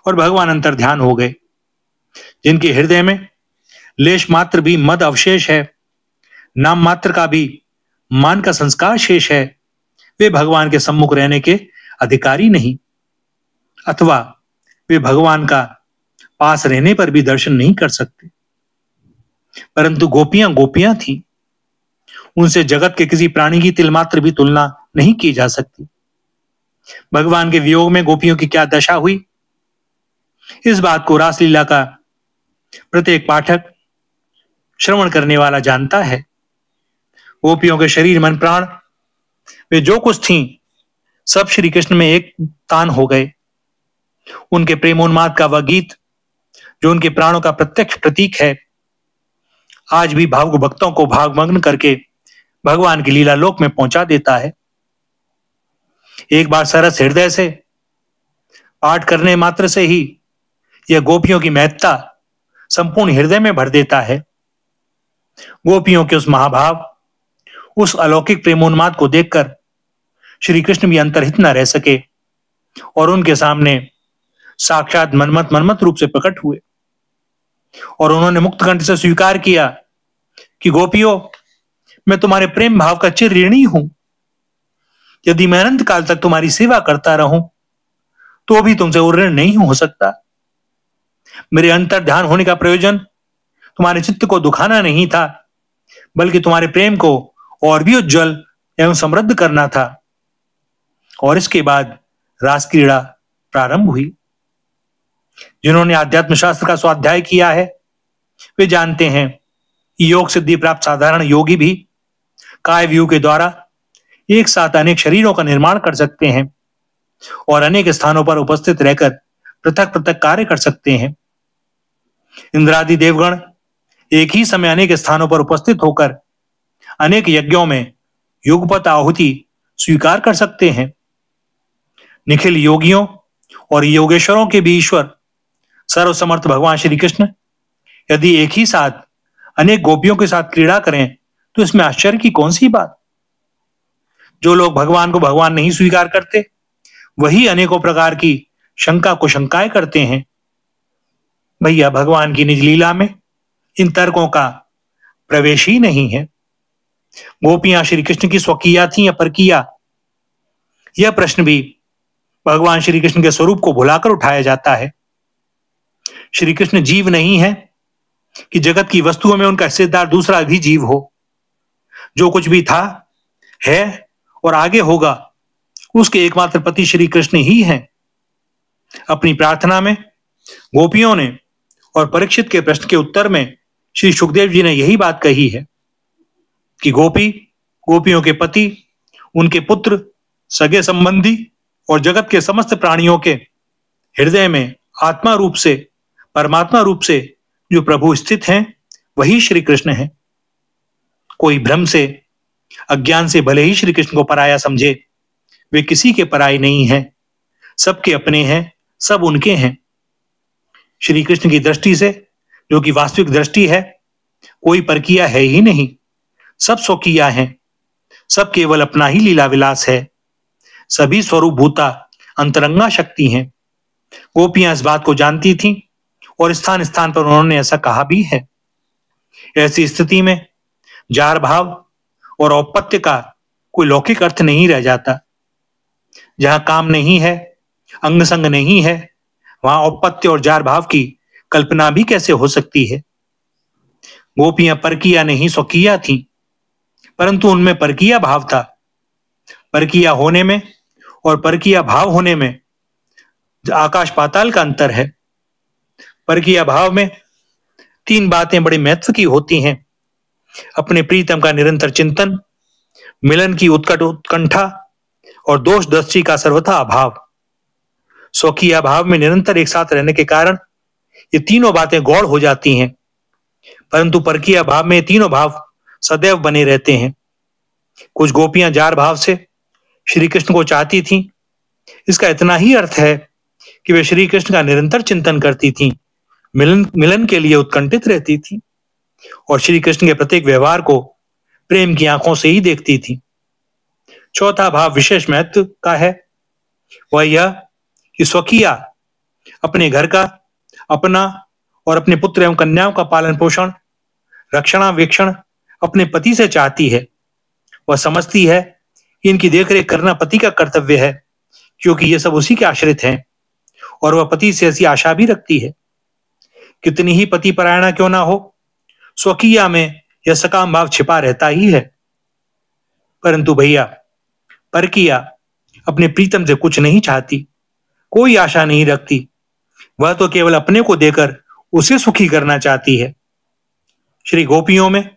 और भगवान अंतर ध्यान हो गए। जिनके हृदय में लेश मात्र भी मद अवशेष है, नाम मात्र का भी मान का संस्कार शेष है, वे भगवान के सम्मुख रहने के अधिकारी नहीं, अथवा वे भगवान का पास रहने पर भी दर्शन नहीं कर सकते। परंतु गोपियां गोपियां थीं, उनसे जगत के किसी प्राणी की तिलमात्र भी तुलना नहीं की जा सकती। भगवान के वियोग में गोपियों की क्या दशा हुई, इस बात को रासलीला का प्रत्येक पाठक श्रवण करने वाला जानता है। गोपियों के शरीर, मन, प्राण, वे जो कुछ थीं, सब श्री कृष्ण में एक तान हो गए। उनके प्रेमोन्माद का वह गीत, जो उनके प्राणों का प्रत्यक्ष प्रतीक है, आज भी भावुक भक्तों को भावमग्न करके भगवान की लीला लोक में पहुंचा देता है। एक बार सरस हृदय से पाठ करने मात्र से ही यह गोपियों की महत्ता संपूर्ण हृदय में भर देता है। गोपियों के उस महाभाव, उस अलौकिक प्रेमोन्माद को देखकर श्री कृष्ण भी अंतर्हित न रह सके और उनके सामने साक्षात मनमत रूप से प्रकट हुए और उन्होंने मुक्त कंठ से स्वीकार किया कि गोपियों, मैं तुम्हारे प्रेम भाव का चिर ऋणी हूं। यदि मैं अनंत काल तक तुम्हारी सेवा करता रहूं तो भी तुमसे ऋण नहीं हो सकता। मेरे अंतर ध्यान होने का प्रयोजन तुम्हारे चित्त को दुखाना नहीं था, बल्कि तुम्हारे प्रेम को और भी उज्जवल एवं समृद्ध करना था। और इसके बाद रास क्रीड़ा प्रारंभ हुई। जिन्होंने आध्यात्म शास्त्र का स्वाध्याय किया है वे जानते हैं कि योग सिद्धि प्राप्त साधारण योगी भी काय व्यू के द्वारा एक साथ अनेक शरीरों का निर्माण कर सकते हैं और अनेक स्थानों पर उपस्थित रहकर पृथक पृथक कार्य कर सकते हैं। इंद्रादि देवगण एक ही समय अनेक स्थानों पर उपस्थित होकर अनेक यज्ञों में युगपत आहुति स्वीकार कर सकते हैं। निखिल योगियों और योगेश्वरों के भी ईश्वर सर्वसमर्थ भगवान श्री कृष्ण यदि एक ही साथ अनेक गोपियों के साथ क्रीड़ा करें तो इसमें आश्चर्य की कौन सी बात। जो लोग भगवान को भगवान नहीं स्वीकार करते वही अनेकों प्रकार की शंका को शंकाएं करते हैं। भैया, भगवान की निज लीला में इन तर्कों का प्रवेश ही नहीं है। गोपियां श्री कृष्ण की स्वकीया थी या परकीया, यह प्रश्न भी भगवान श्री कृष्ण के स्वरूप को भुलाकर उठाया जाता है। श्री कृष्ण जीव नहीं है कि जगत की वस्तुओं में उनका हिस्सेदार दूसरा भी जीव हो। जो कुछ भी था, है और आगे होगा, उसके एकमात्र पति श्री कृष्ण ही हैं। अपनी प्रार्थना में गोपियों ने और परीक्षित के प्रश्न के उत्तर में श्री सुखदेव जी ने यही बात कही है कि गोपियों के पति, उनके पुत्र, सगे संबंधी और जगत के समस्त प्राणियों के हृदय में आत्मा रूप से, परमात्मा रूप से जो प्रभु स्थित हैं, वही श्री कृष्ण है। कोई भ्रम से, अज्ञान से भले ही श्री कृष्ण को पराया समझे, वे किसी के पराये नहीं हैं, सबके अपने हैं, सब उनके हैं। श्री कृष्ण की दृष्टि से, जो कि वास्तविक दृष्टि है, कोई परकीया है ही नहीं, सब स्वकीया हैं, सब केवल अपना ही लीला विलास है, सभी स्वरूप भूता अंतरंगा शक्ति हैं। गोपियां इस बात को जानती थीं और स्थान स्थान पर उन्होंने ऐसा कहा भी है। ऐसी स्थिति में जार भाव और औपत्य का कोई लौकिक अर्थ नहीं रह जाता। जहां काम नहीं है, अंग संग नहीं है, वहां औपत्य और जार भाव की कल्पना भी कैसे हो सकती है। गोपियां परकीया नहीं स्वकीया थीं, परंतु उनमें परकीया भाव था। परकीया होने में और परकीया भाव होने में आकाश पाताल का अंतर है। परकीया भाव में तीन बातें बड़े महत्व की होती हैं: अपने प्रीतम का निरंतर चिंतन, मिलन की उत्कट उत्कंठा और दोष दृष्टि का सर्वथा अभाव। स्वकीय भाव में निरंतर एक साथ रहने के कारण ये तीनों बातें गौड़ हो जाती हैं, परंतु परकीय भाव में तीनों भाव सदैव बने रहते हैं। कुछ गोपियां जार भाव से श्री कृष्ण को चाहती थीं। इसका इतना ही अर्थ है कि वे श्री कृष्ण का निरंतर चिंतन करती थीं, मिलन के लिए उत्कंठित रहती थीं और श्री कृष्ण के प्रत्येक व्यवहार को प्रेम की आंखों से ही देखती थीं। चौथा भाव विशेष महत्व का है, वह यह कि स्वकीया अपने घर का, अपना और अपने पुत्र एवं कन्याओं का पालन पोषण, रक्षणावेक्षण अपने पति से चाहती है। वह समझती है कि इनकी देखरेख करना पति का कर्तव्य है, क्योंकि ये सब उसी के आश्रित हैं और वह पति से ऐसी आशा भी रखती है। कितनी ही पति परायणा क्यों ना हो, स्वकीया में यह सकाम भाव छिपा रहता ही है। परंतु भैया, परकिया अपने प्रीतम से कुछ नहीं चाहती, कोई आशा नहीं रखती। वह तो केवल अपने को देकर उसे सुखी करना चाहती है। श्री गोपियों में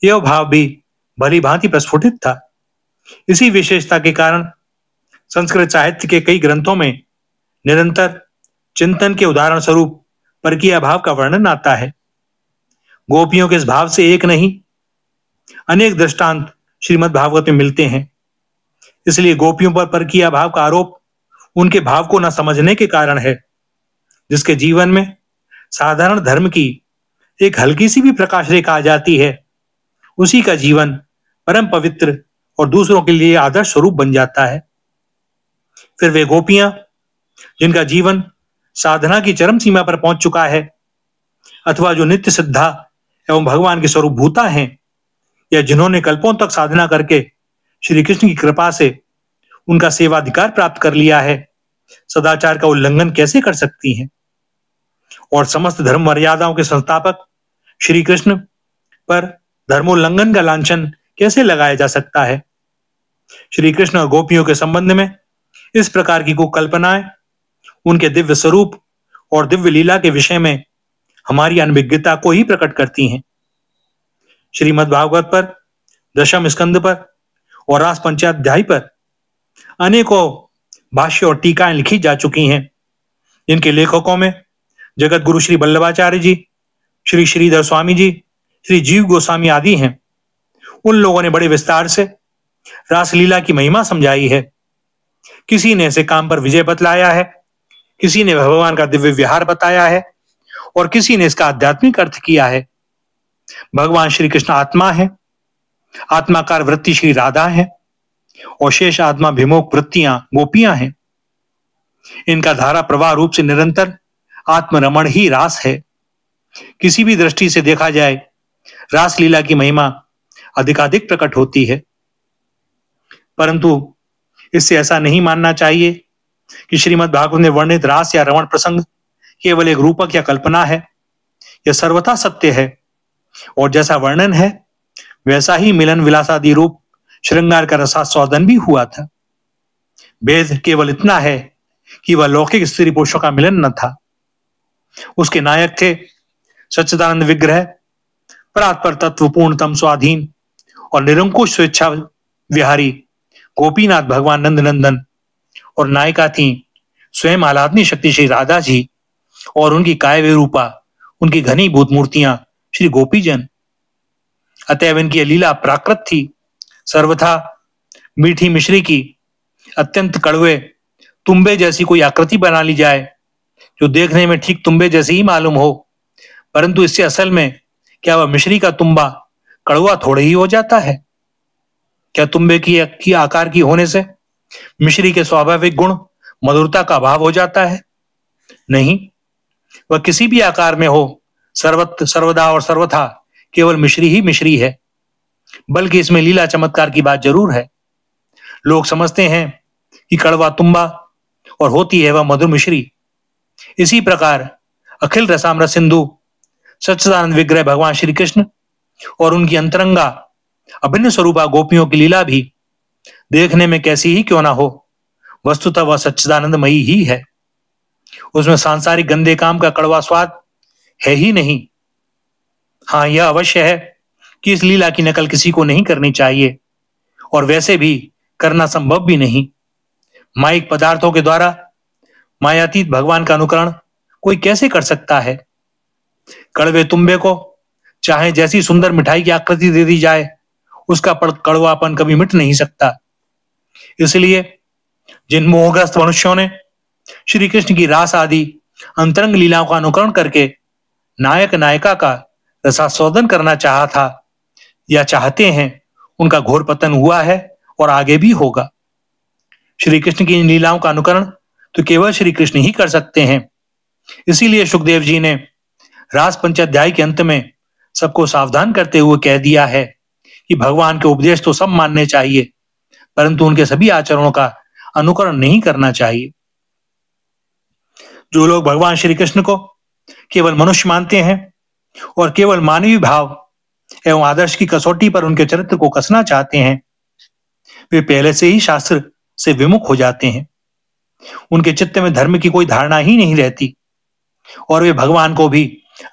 यह भाव भी भली भांति प्रस्फुटित था। इसी विशेषता के कारण संस्कृत साहित्य के कई ग्रंथों में निरंतर चिंतन के उदाहरण स्वरूप परकीय भाव का वर्णन आता है। गोपियों के इस भाव से एक नहीं, अनेक दृष्टांत श्रीमद् भागवत में मिलते हैं। इसलिए गोपियों पर परकीय भाव का आरोप उनके भाव को न समझने के कारण है। जिसके जीवन में साधारण धर्म की एक हल्की सी भी प्रकाश रेखा आ जाती है, उसी का जीवन परम पवित्र और दूसरों के लिए आदर्श स्वरूप बन जाता है। फिर वे गोपियां जिनका जीवन साधना की चरम सीमा पर पहुंच चुका है, अथवा जो नित्य सिद्धा एवं भगवान के स्वरूप भूता हैं, या जिन्होंने कल्पों तक साधना करके श्री कृष्ण की कृपा से उनका सेवाधिकार प्राप्त कर लिया है, सदाचार का उल्लंघन कैसे कर सकती हैं? और समस्त धर्म मर्यादाओं के संस्थापक श्री कृष्ण पर धर्मोल्लंघन का लांछन कैसे लगाया जा सकता है? श्री कृष्ण और गोपियों के संबंध में इस प्रकार की कुकल्पनाएं उनके दिव्य स्वरूप और दिव्य लीला के विषय में हमारी अनभिज्ञता को ही प्रकट करती हैं। श्रीमद् भागवत पर, दशम स्कंद पर और रास पंचाध्याय पर अनेकों भाष्य और टीकाएं लिखी जा चुकी हैं, जिनके लेखकों में जगत गुरु श्री वल्लभाचार्य जी, श्री श्रीधर स्वामी जी, श्री जीव गोस्वामी आदि हैं। उन लोगों ने बड़े विस्तार से रासलीला की महिमा समझाई है। किसी ने इसे काम पर विजय बतलाया है, किसी ने भगवान का दिव्य विहार बताया है, और किसी ने इसका आध्यात्मिक अर्थ किया है। भगवान श्री कृष्ण आत्मा है, आत्माकार वृत्ति श्री राधा है, और शेष आत्मा विमोक वृत्तियां गोपियां हैं। इनका धारा प्रवाह रूप से निरंतर आत्मरमण ही रास है। किसी भी दृष्टि से देखा जाए, रासलीला की महिमा अधिकाधिक प्रकट होती है। परंतु इससे ऐसा नहीं मानना चाहिए कि श्रीमद् भागवत में वर्णित रास या रमण प्रसंग केवल एक रूपक या कल्पना है। यह सर्वथा सत्य है, और जैसा वर्णन है वैसा ही मिलन विलासादि रूप श्रृंगार का रसास्वादन भी हुआ था। भेद केवल इतना है कि वह लौकिक स्त्री पुरुषों का मिलन न था। उसके नायक थे सच्चिदानंद विग्रह, परात्पर तत्व पूर्णतम स्वाधीन और निरंकुश स्वेच्छा विहारी गोपीनाथ भगवान नंद नंदन, और नायिका थी स्वयं आह्लादनी शक्ति श्री राधा जी, और उनकी काव्य रूपा, उनकी घनीभूत मूर्तियां श्री गोपीजन। अतएव इनकी लीला प्राकृत थी, सर्वथा मीठी मिश्री की अत्यंत कड़वे तुम्बे जैसी कोई आकृति बना ली जाए, जो देखने में ठीक तुम्बे जैसी ही मालूम हो, परंतु इससे असल में क्या वह मिश्री का तुम्बा कड़वा थोड़े ही हो जाता है? क्या तुम्बे की आकार की होने से मिश्री के स्वाभाविक गुण मधुरता का अभाव हो जाता है? नहीं, वह किसी भी आकार में हो, सर्वदा और सर्वथा केवल मिश्री ही मिश्री है। बल्कि इसमें लीला चमत्कार की बात जरूर है। लोग समझते हैं कि कड़वा तुम्बा और होती है वह मधुर मिश्री। इसी प्रकार अखिल रसामृत सिंधु सच्चिदानंद विग्रह भगवान श्री कृष्ण और उनकी अंतरंगा अभिन्न स्वरूपा गोपियों की लीला भी देखने में कैसी ही क्यों ना हो, वस्तुतः वह सच्चिदानंदमयी ही है। उसमें सांसारिक गंदे काम का कड़वा स्वाद है ही नहीं। हाँ, यह अवश्य है कि इस लीला की नकल किसी को नहीं करनी चाहिए, और वैसे भी करना संभव भी नहीं। माइक पदार्थों के द्वारा मायातीत भगवान का अनुकरण कोई कैसे कर सकता है? कड़वे तुम्बे को चाहे जैसी सुंदर मिठाई की आकृति दे दी जाए, उसका कड़वापन कभी मिट नहीं सकता। इसलिए जिन मोहग्रस्त मनुष्यों ने श्री कृष्ण की रास आदि अंतरंग लीलाओं का अनुकरण करके नायक नायिका का रसास्वादन करना चाहा था या चाहते हैं, उनका घोर पतन हुआ है और आगे भी होगा। श्री कृष्ण की इन लीलाओं का अनुकरण तो केवल श्री कृष्ण ही कर सकते हैं। इसीलिए सुखदेव जी ने रास पंचाध्याय के अंत में सबको सावधान करते हुए कह दिया है कि भगवान के उपदेश तो सब मानने चाहिए, परंतु उनके सभी आचरणों का अनुकरण नहीं करना चाहिए। जो लोग भगवान श्री कृष्ण को केवल मनुष्य मानते हैं और केवल मानवीय भाव एवं आदर्श की कसौटी पर उनके चरित्र को कसना चाहते हैं, वे पहले से ही शास्त्र से विमुख हो जाते हैं। उनके चित्त में धर्म की कोई धारणा ही नहीं रहती और वे भगवान को भी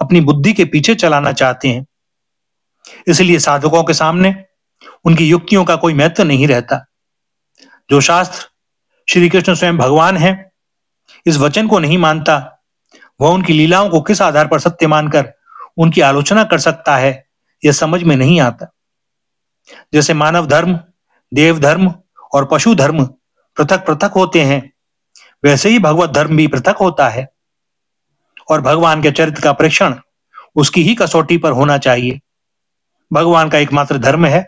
अपनी बुद्धि के पीछे चलाना चाहते हैं। इसलिए साधकों के सामने उनकी युक्तियों का कोई महत्व नहीं रहता। जो शास्त्र श्री कृष्ण स्वयं भगवान है इस वचन को नहीं मानता, वह उनकी लीलाओं को किस आधार पर सत्य मानकर उनकी आलोचना कर सकता है, यह समझ में नहीं आता। जैसे मानव धर्म, देव धर्म और पशु धर्म पृथक पृथक होते हैं, वैसे ही भगवत धर्म भी पृथक होता है और भगवान के चरित्र का परीक्षण उसकी ही कसौटी पर होना चाहिए। भगवान का एकमात्र धर्म है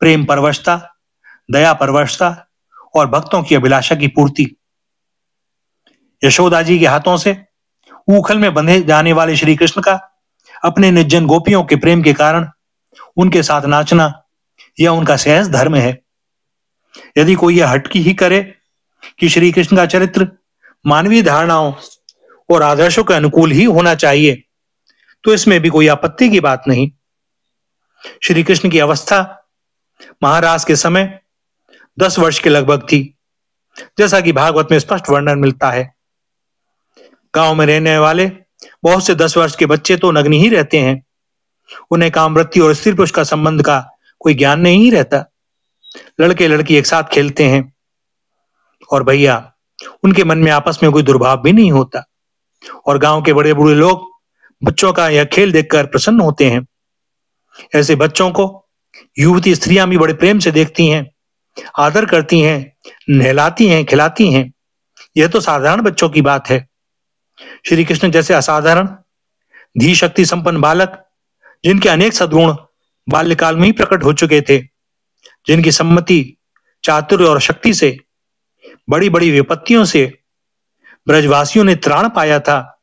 प्रेम परवशता, दया परवशता और भक्तों की अभिलाषा की पूर्ति। यशोदा जी के हाथों से ऊखल में बंधे जाने वाले श्री कृष्ण का अपने निर्जन गोपियों के प्रेम के कारण उनके साथ नाचना यह उनका सहज धर्म है। यदि कोई यह हटकी ही करे कि श्री कृष्ण का चरित्र मानवीय धारणाओं और आदर्शों के अनुकूल ही होना चाहिए, तो इसमें भी कोई आपत्ति की बात नहीं। श्री कृष्ण की अवस्था महाराज के समय 10 वर्ष के लगभग थी, जैसा कि भागवत में स्पष्ट वर्णन मिलता है। गांव में रहने वाले बहुत से 10 वर्ष के बच्चे तो नग्न ही रहते हैं। उन्हें कामवृत्ति और स्त्री पुरुष का संबंध का कोई ज्ञान नहीं रहता। लड़के लड़की एक साथ खेलते हैं और भैया उनके मन में आपस में कोई दुर्भाव भी नहीं होता और गांव के बड़े बूढ़े लोग बच्चों का यह खेल देखकर प्रसन्न होते हैं। ऐसे बच्चों को युवती स्त्रियां भी बड़े प्रेम से देखती हैं, आदर करती हैं, नहलाती हैं, खिलाती हैं। यह तो साधारण बच्चों की बात है। श्री कृष्ण जैसे असाधारण धी शक्ति संपन्न बालक, जिनके अनेक सद्गुण बाल्यकाल में ही प्रकट हो चुके थे, जिनकी सम्मति, चातुर्य और शक्ति से बड़ी बड़ी विपत्तियों से ब्रजवासियों ने त्राण पाया था,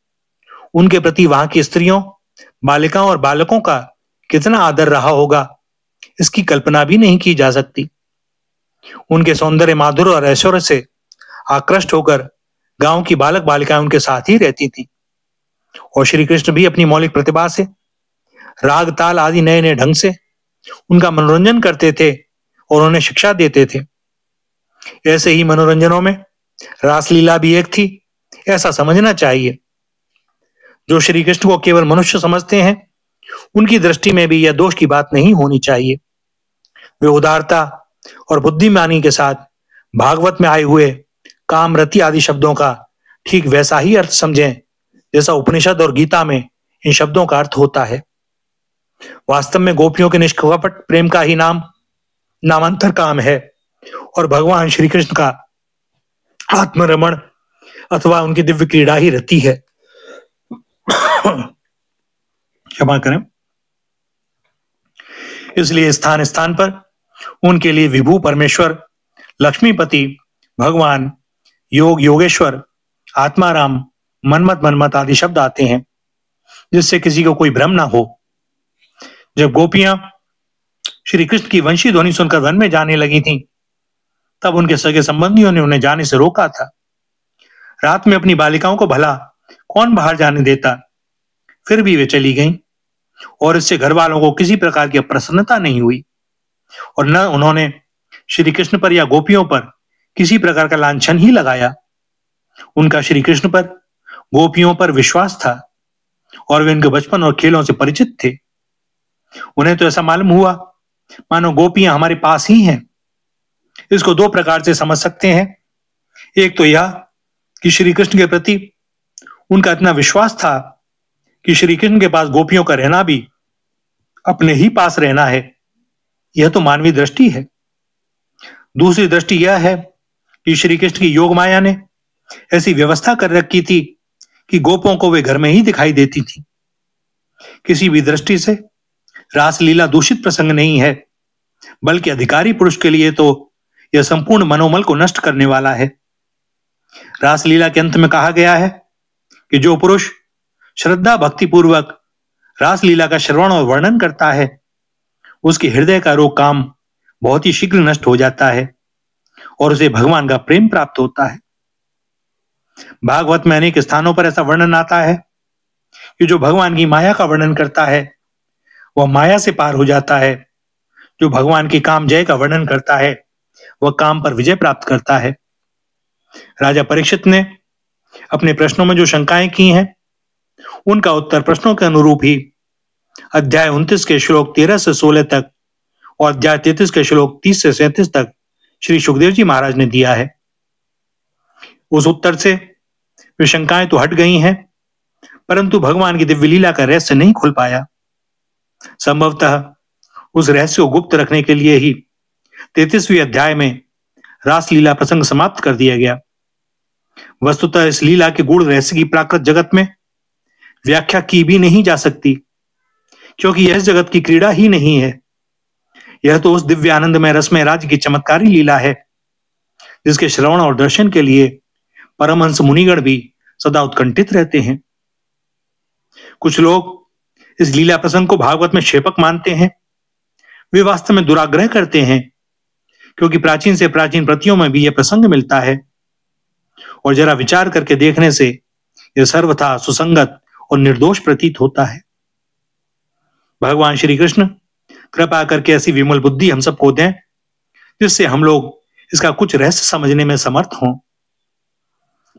उनके प्रति वहां की स्त्रियों, बालिकाओं और बालकों का कितना आदर रहा होगा, इसकी कल्पना भी नहीं की जा सकती। उनके सौंदर्य, माधुर्य और ऐश्वर्य से आकृष्ट होकर गांव की बालक बालिकाएं उनके साथ ही रहती थी और श्री कृष्ण भी अपनी मौलिक प्रतिभा से, राग ताल आदि नए नए ढंग से उनका मनोरंजन करते थे और उन्हें शिक्षा देते थे। ऐसे ही मनोरंजनों में रासलीला भी एक थी, ऐसा समझना चाहिए। जो श्री कृष्ण को केवल मनुष्य समझते हैं, उनकी दृष्टि में भी यह दोष की बात नहीं होनी चाहिए। वे उदारता और बुद्धिमानी के साथ भागवत में आए हुए काम, रति आदि शब्दों का ठीक वैसा ही अर्थ समझें जैसा उपनिषद और गीता में इन शब्दों का अर्थ होता है। वास्तव में गोपियों के निष्कपट प्रेम का ही नाम नामांतर काम है और भगवान श्री कृष्ण का आत्मरमण अथवा उनकी दिव्य क्रीड़ा ही रति है। क्षमा करें। इसलिए स्थान स्थान पर उनके लिए विभू परमेश्वर, लक्ष्मीपति, भगवान, योग योगेश्वर, आत्माराम, मनमत मनमत आदि शब्द आते हैं, जिससे किसी को कोई भ्रम ना हो। जब गोपियां श्री कृष्ण की वंशी ध्वनि सुनकर वन में जाने लगी थीं, तब उनके सगे संबंधियों ने उन्हें जाने से रोका था। रात में अपनी बालिकाओं को भला कौन बाहर जाने देता, फिर भी वे चली गईं और इससे घर वालों को किसी प्रकार की अप्रसन्नता नहीं हुई और न उन्होंने श्री कृष्ण पर या गोपियों पर किसी प्रकार का लांछन ही लगाया। उनका श्री कृष्ण पर, गोपियों पर विश्वास था और वे उनके बचपन और खेलों से परिचित थे। उन्हें तो ऐसा मालूम हुआ मानो गोपियां हमारे पास ही हैं। इसको 2 प्रकार से समझ सकते हैं। एक तो यह कि श्री कृष्ण के प्रति उनका इतना विश्वास था कि श्री कृष्ण के पास गोपियों का रहना भी अपने ही पास रहना है। यह तो मानवीय दृष्टि है। दूसरी दृष्टि यह है कि श्री कृष्ण की योग माया ने ऐसी व्यवस्था कर रखी थी कि गोपों को वे घर में ही दिखाई देती थी। किसी भी दृष्टि से रासलीला दूषित प्रसंग नहीं है, बल्कि अधिकारी पुरुष के लिए तो यह संपूर्ण मनोमल को नष्ट करने वाला है। रासलीला के अंत में कहा गया है कि जो पुरुष श्रद्धा भक्ति पूर्वक रासलीला का श्रवण और वर्णन करता है, उसके हृदय का रोग काम बहुत ही शीघ्र नष्ट हो जाता है और उसे भगवान का प्रेम प्राप्त होता है। भागवत में अनेक स्थानों पर ऐसा वर्णन आता है कि जो भगवान की माया का वर्णन करता है, वह माया से पार हो जाता है। जो भगवान के काम जय का वर्णन करता है, वह काम पर विजय प्राप्त करता है। राजा परीक्षित ने अपने प्रश्नों में जो शंकाएं की हैं, उनका उत्तर प्रश्नों के अनुरूप ही अध्याय 29 के श्लोक 13 से 16 तक और अध्याय 33 के श्लोक 30 से 37 तक श्री सुखदेव जी महाराज ने दिया है। उस उत्तर से वे शंकाएं तो हट गई हैं, परंतु भगवान की दिव्य लीला का रहस्य नहीं खुल पाया। संभवतः उस रहस्य को गुप्त रखने के लिए ही 33वें अध्याय में रासलीला प्रसंग समाप्त कर दिया गया। वस्तुतः इस लीला के गूढ़ रहस्य की प्राकृत जगत में व्याख्या की भी नहीं जा सकती, क्योंकि यह इस जगत की क्रीड़ा ही नहीं है। यह तो उस दिव्य आनंदमय रसमय राज्य की चमत्कारी लीला है, जिसके श्रवण और दर्शन के लिए परमहंस मुनिगण भी सदा उत्कंठित रहते हैं। कुछ लोग इस लीला प्रसंग को भागवत में क्षेपक मानते हैं। वे वास्तव में दुराग्रह करते हैं, क्योंकि प्राचीन से प्राचीन प्रतियों में भी यह प्रसंग मिलता है और जरा विचार करके देखने से यह सर्वथा सुसंगत और निर्दोष प्रतीत होता है। भगवान श्री कृष्ण कृपा करके ऐसी विमल बुद्धि हम सबको दें, जिससे हम लोग इसका कुछ रहस्य समझने में समर्थ हों।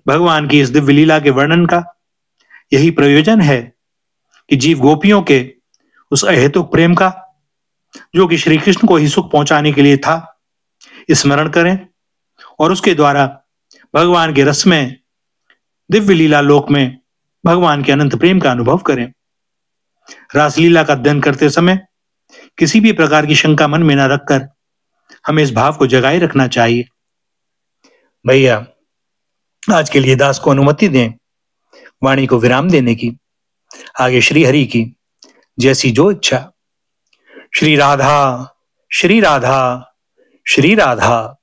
भगवान की इस दिव्य लीला के वर्णन का यही प्रयोजन है कि जीव गोपियों के उस अहेतुक प्रेम का, जो कि श्री कृष्ण को ही सुख पहुंचाने के लिए था, स्मरण करें और उसके द्वारा भगवान के रस में दिव्य लीला लोक में भगवान के अनंत प्रेम का अनुभव करें। रासलीला का अध्ययन करते समय किसी भी प्रकार की शंका मन में न रखकर हमें इस भाव को जगाए रखना चाहिए। भैया, आज के लिए दास को अनुमति दें वाणी को विराम देने की। आगे श्री हरि की जैसी जो इच्छा। श्री राधा, श्री राधा, श्री राधा।